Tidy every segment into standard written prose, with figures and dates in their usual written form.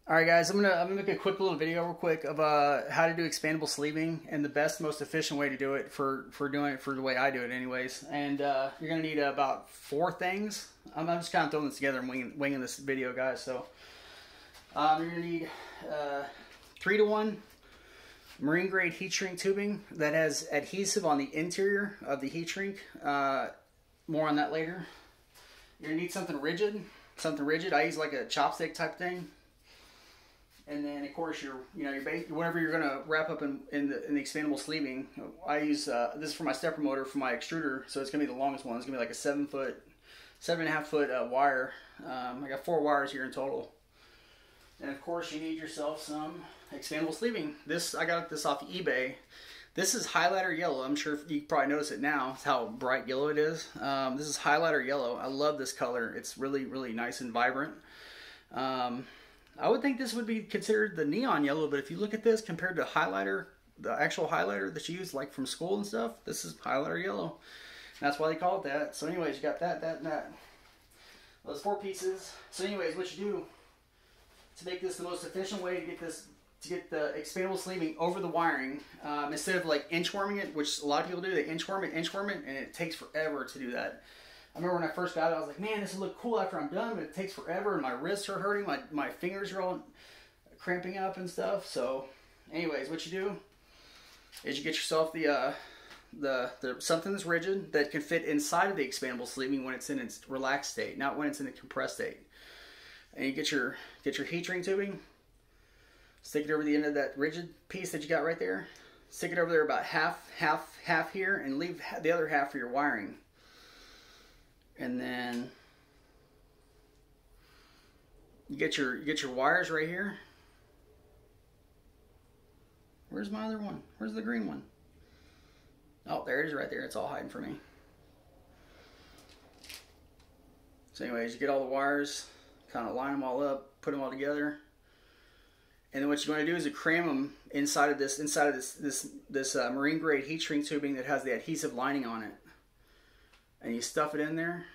All right, guys, I'm gonna make a quick little video real quick of how to do expandable sleeving and the best, most efficient way to do it for doing it for the way I do it, anyways. And you're gonna need about 4 things. I'm just kind of throwing this together and winging this video, guys. So you're gonna need 3-to-1 marine grade heat shrink tubing that has adhesive on the interior of the heat shrink. More on that later. You're gonna need something rigid. I use like a chopstick type thing. And then, of course, whatever you're gonna wrap up in the expandable sleeving. I use this is for my stepper motor for my extruder, so it's gonna be the longest one. It's gonna be like a 7.5 foot wire. I got 4 wires here in total. And of course, you need yourself some expandable sleeving. I got this off eBay. This is highlighter yellow. I'm sure you probably notice it now. It's how bright yellow it is. This is highlighter yellow. I love this color. It's really, really nice and vibrant. I would think this would be considered the neon yellow, but if you look at this compared to highlighter, the actual highlighter that's used like from school and stuff, this is highlighter yellow. That's why they call it that. So anyways, you got that, and that. Those 4 pieces. So anyways, what you do to make this the most efficient way to get the expandable sleeving over the wiring, instead of like inch worming it, which a lot of people do, they inch worm it, and it takes forever to do that. I remember when I first got it, I was like, man, this will look cool after I'm done, but it takes forever, and my wrists are hurting, my fingers are all cramping up and stuff. So anyways, what you do is you get yourself something that's rigid that can fit inside of the expandable sleeving when it's in its relaxed state, not when it's in a compressed state. And you get your heat shrink tubing, stick it over the end of that rigid piece that you got right there, stick it over there about half here, and leave the other half for your wiring. And then you get your wires right here. Where's my other one? Where's the green one? Oh, there it is right there. It's all hiding from me. So anyways, you get all the wires, kind of line them all up, put them all together. And then what you want to do is you cram them inside of this marine grade heat shrink tubing that has the adhesive lining on it. And you stuff it in there.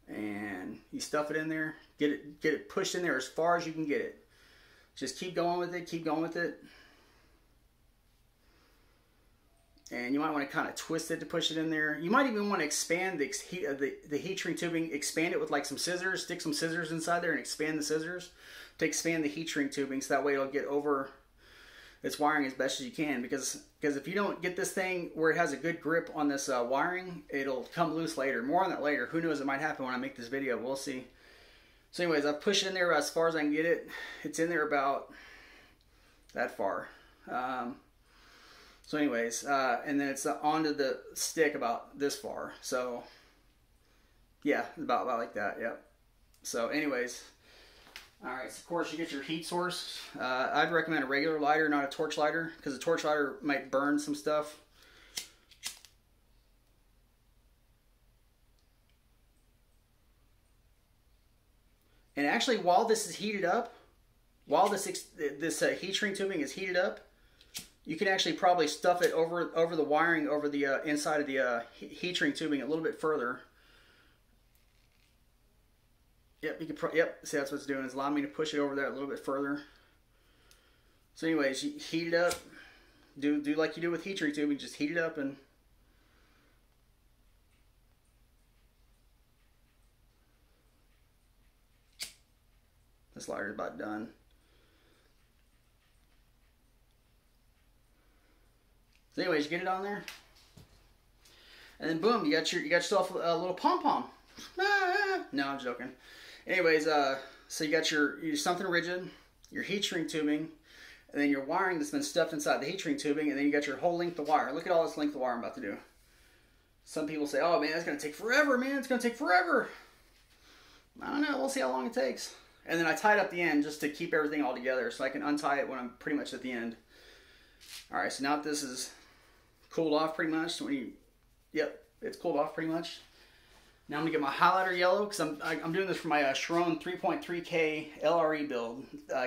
And you stuff it in there. Get it pushed in there as far as you can get it. Just keep going with it, keep going with it. And you might want to kind of twist it to push it in there. You might even want to expand the heat shrink tubing, expand it with like some scissors, stick some scissors inside there and expand the scissors to expand the heat shrink tubing, so that way it'll get over its wiring as best as you can, because if you don't get this thing where it has a good grip on this wiring, it'll come loose later. More on that later. Who knows, it might happen when I make this video. We'll see. So anyways, I've pushed it in there as far as I can get it. It's in there about that far. So anyways, and then it's onto the stick about this far. So yeah, about like that. Yep. So anyways. Alright, so of course you get your heat source. I'd recommend a regular lighter, not a torch lighter, because a torch lighter might burn some stuff. And actually, while this is heated up, while this heat shrink tubing is heated up, you can actually probably stuff it over the wiring, over the inside of the heat shrink tubing a little bit further. Yep, you can. Yep, see, that's what it's doing. It's allowing me to push it over there a little bit further. So, anyways, you heat it up. Do like you do with heat shrink tubing. Just heat it up and this lighter's about done. So, anyways, you get it on there, and then boom, you got yourself a little pom pom. No, I'm joking. Anyways, so you got your something rigid, your heat shrink tubing, and then your wiring that's been stuffed inside the heat shrink tubing, and then you got your whole length of wire. Look at all this length of wire I'm about to do. Some people say, oh man, it's going to take forever, man. It's going to take forever. I don't know. We'll see how long it takes. And then I tied up the end just to keep everything all together so I can untie it when I'm pretty much at the end. Alright, so now that this is cooled off pretty much, yep, it's cooled off pretty much. Now I'm going to get my highlighter yellow, because I'm doing this for my Sharon 3.3K LRE build.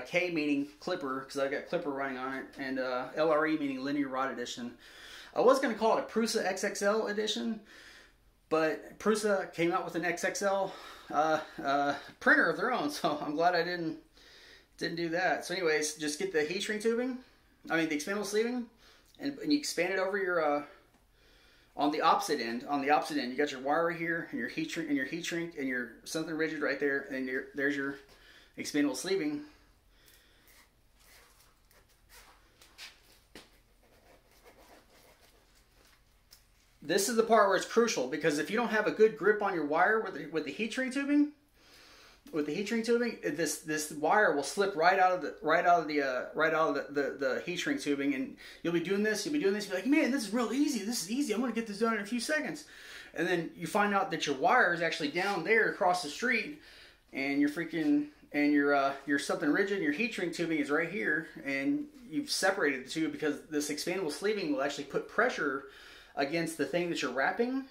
K meaning clipper, because I've got clipper running on it, and LRE meaning linear rod edition. I was going to call it a Prusa XXL edition, but Prusa came out with an XXL printer of their own, so I'm glad I didn't do that. So anyways, just get the heat shrink tubing, I mean the expandable sleeving, and you expand it over your on the opposite end. On the opposite end, you got your wire right here, and your heat shrink, and your something rigid right there, and there's your expandable sleeving. This is the part where it's crucial, because if you don't have a good grip on your wire with the heat shrink tubing, this wire will slip right out of the heat shrink tubing, and you'll be doing this, you'll be like, man, this is real easy. This is easy. I'm gonna get this done in a few seconds, and then you find out that your wire is actually down there across the street, and your something rigid, your heat shrink tubing is right here, and you've separated the two because this expandable sleeving will actually put pressure against the thing that you're wrapping, and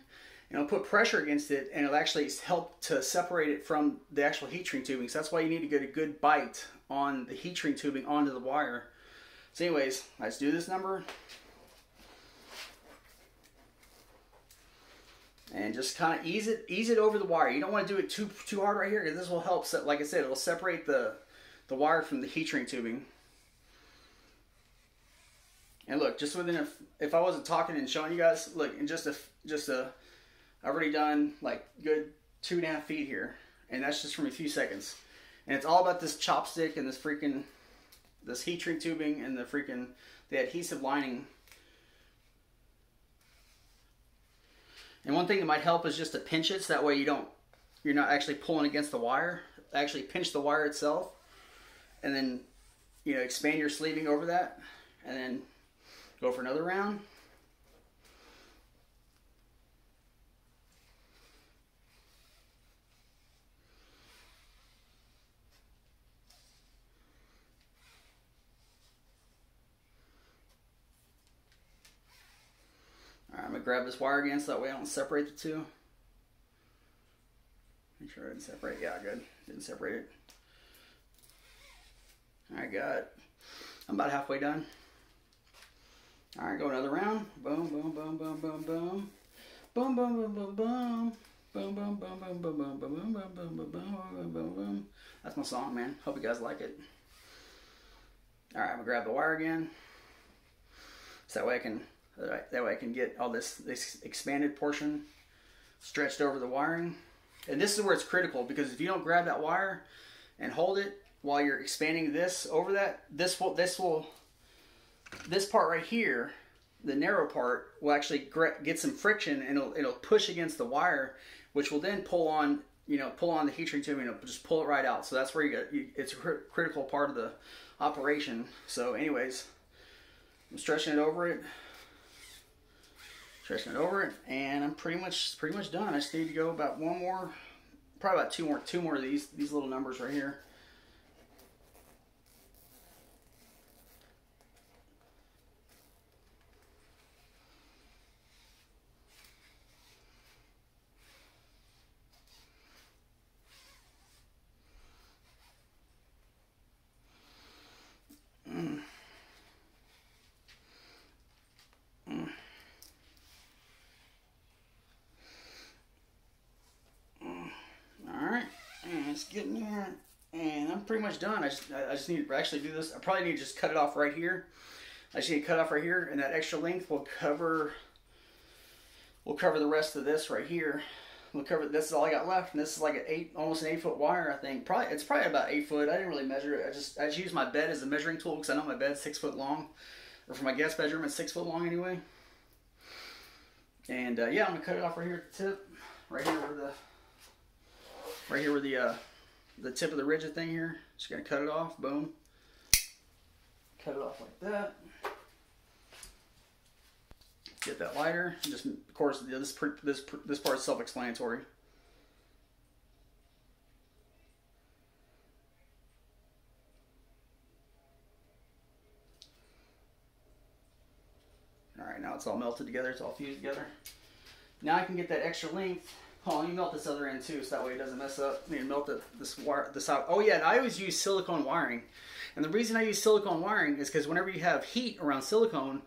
it'll put pressure against it, and it'll actually help to separate it from the actual heat shrink tubing. So that's why you need to get a good bite on the heat shrink tubing onto the wire. So anyways, let's do this number. And just kind of ease it over the wire. You don't want to do it too hard right here, because this will help, like I said, it'll separate the wire from the heat shrink tubing. And look, just within if I wasn't talking and showing you guys, look, in I've already done like good 2.5 feet here, and that's just from a few seconds. And it's all about this chopstick and this heat shrink tubing and the adhesive lining. And one thing that might help is just to pinch it, so that way you're not actually pulling against the wire. Actually pinch the wire itself, and then expand your sleeving over that, and then go for another round. Alright, I'm going to grab this wire again so that way I don't separate the two. Make sure I didn't separate. Yeah, good. Didn't separate it. Alright, got it. I'm about halfway done. Alright, go another round. Boom, boom, boom, boom, boom, boom. Boom, boom, boom, boom, boom. Boom, boom, boom, boom, boom, boom, boom, boom, boom, boom, boom, boom, boom, boom. That's my song, man. Hope you guys like it. Alright, I'm gonna grab the wire again. So that way I can get all this expanded portion stretched over the wiring. And this is where it's critical, because if you don't grab that wire and hold it while you're expanding this over that, this part right here, the narrow part, will actually get some friction, and it'll push against the wire, which will then pull on the heat shrink tubing, and it'll just pull it right out. So that's where it's a critical part of the operation. So anyways, I'm stretching it over it, and I'm pretty much done. I just need to go about one more, probably about two more of these little numbers right here. It's getting there, and I'm pretty much done. I just need to actually do this. I probably need to just cut it off right here. I just need to cut off right here, and that extra length will cover the rest of this right here. This is all I got left, and this is like almost an 8-foot wire, I think. It's probably about 8 foot. I didn't really measure it. I just use my bed as a measuring tool, because I know my bed's 6 foot long, or for my guest bedroom it's 6 foot long anyway. And yeah, I'm gonna cut it off right here at the tip, right here where the tip of the rigid thing here. Just gonna cut it off. Boom. Cut it off like that. Get that lighter. Just, of course, this part is self-explanatory. All right, now it's all melted together. It's all fused together. Now I can get that extra length. Oh, let me melt this other end too, so that way it doesn't mess up. I need to melt this out. Oh yeah, and I always use silicone wiring. And the reason I use silicone wiring is because whenever you have heat around silicone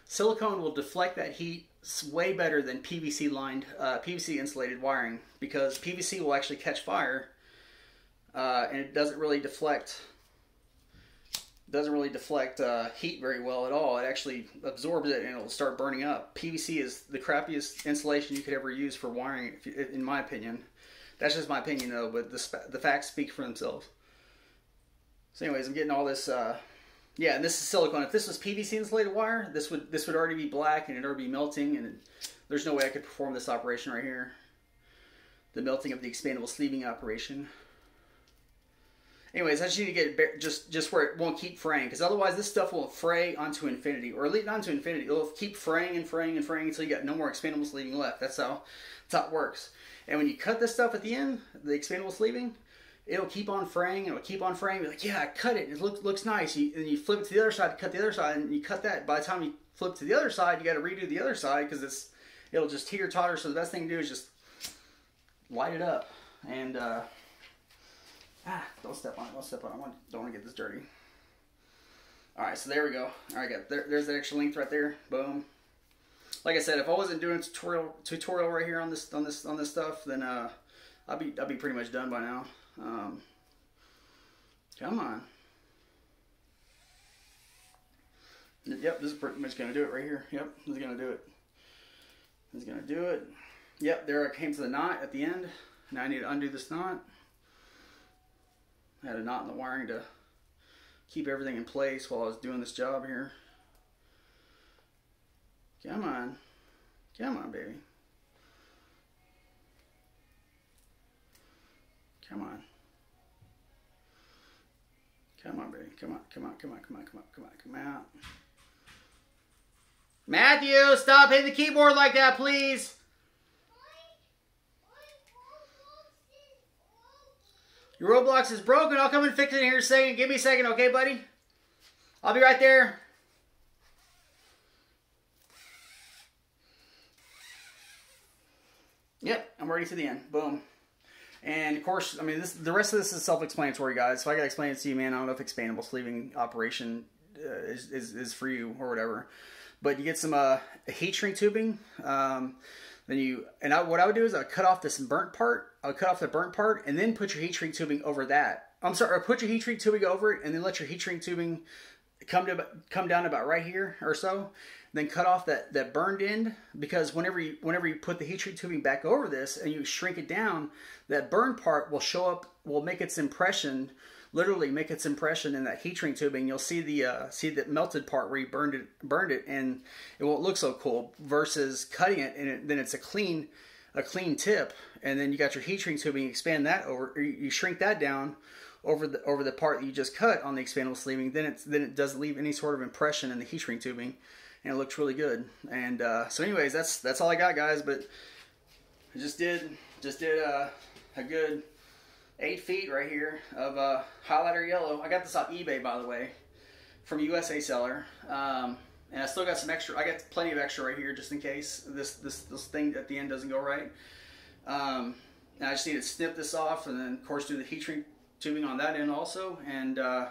will deflect that heat way better than PVC lined, PVC insulated wiring, because PVC will actually catch fire, and it doesn't really deflect heat very well at all. It actually absorbs it and it'll start burning up. PVC is the crappiest insulation you could ever use for wiring, in my opinion. That's just my opinion though, but the facts speak for themselves. So anyways, I'm getting all this, yeah, and this is silicone. If this was PVC insulated wire, this would already be black and it'd already be melting, and there's no way I could perform this operation right here. The melting of the expandable sleeving operation. Anyways, I just need to get it just where it won't keep fraying, because otherwise this stuff will fray onto infinity, or at least not to infinity. It'll keep fraying and fraying and fraying until you got no more expandable sleeving left. That's how it works. And when you cut this stuff at the end, the expandable sleeving, it'll keep on fraying, and it'll keep on fraying. You're like, yeah, I cut it. It looks nice. And you flip it to the other side to cut the other side, and you cut that. By the time you flip to the other side, you got to redo the other side because it'll just teeter-totter. So the best thing to do is just light it up. And don't step on it. Don't step on it. Don't want to get this dirty. All right, so there we go. All right, there's the extra length right there. Boom. Like I said, if I wasn't doing a tutorial right here on this stuff, then I'll be pretty much done by now. Come on. Yep, this is pretty much gonna do it right here. Yep, this is gonna do it. This is gonna do it. Yep, there I came to the knot at the end. Now I need to undo this knot. I had a knot in the wiring to keep everything in place while I was doing this job here. Come on. Come on, baby. Come on. Come on, baby. Come on, come on, come on, come on, come on, come on, come out. Matthew, stop hitting the keyboard like that, please. Your Roblox is broken. I'll come and fix it in here in a second. Give me a second, okay, buddy? I'll be right there. Yep, I'm ready to the end. Boom. And of course, I mean, the rest of this is self-explanatory, guys. So I gotta explain it to you, man. I don't know if expandable sleeving operation is for you or whatever. But you get some heat shrink tubing. What I would do is I would cut off this burnt part. I would cut off the burnt part and then put your heat shrink tubing over that. I'm sorry, or put your heat shrink tubing over it and then let your heat shrink tubing come down about right here or so. Then cut off that burned end, because whenever you put the heat shrink tubing back over this and you shrink it down, that burned part will show up, will make its impression, literally make its impression in that heat shrink tubing. You'll see the melted part where you burned it, and it won't look so cool. Versus cutting it and then it's a clean tip, and then you got your heat shrink tubing. Expand that over, or you shrink that down over the part that you just cut on the expandable sleeving. Then it doesn't leave any sort of impression in the heat shrink tubing, and it looks really good. And so anyways, that's all I got, guys. But I just did a good 8 feet right here of highlighter yellow. I got this off eBay, by the way, from a USA seller. And I still got some extra. I got plenty of extra right here just in case this thing at the end doesn't go right. And I just need to snip this off, and then of course do the heat shrink tubing on that end also. And I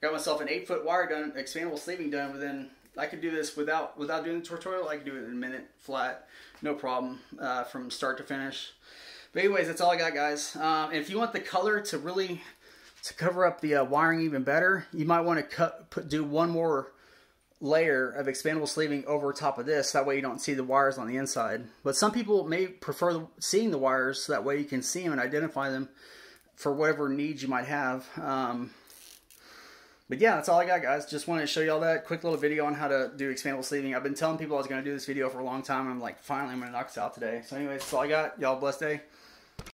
got myself an 8-foot wire done, expandable sleeving done. But then I could do this without doing the tutorial. I could do it in a minute flat, no problem, from start to finish. But anyways, that's all I got, guys. And if you want the color to really cover up the wiring even better, you might want to do one more layer of expandable sleeving over top of this. That way you don't see the wires on the inside. But some people may prefer seeing the wires, so that way you can see them and identify them for whatever needs you might have. But yeah, that's all I got, guys. Just wanted to show you all that quick little video on how to do expandable sleeving. I've been telling people I was going to do this video for a long time, and I'm like, finally, I'm going to knock this out today. So anyways, that's all I got. Y'all blessed day.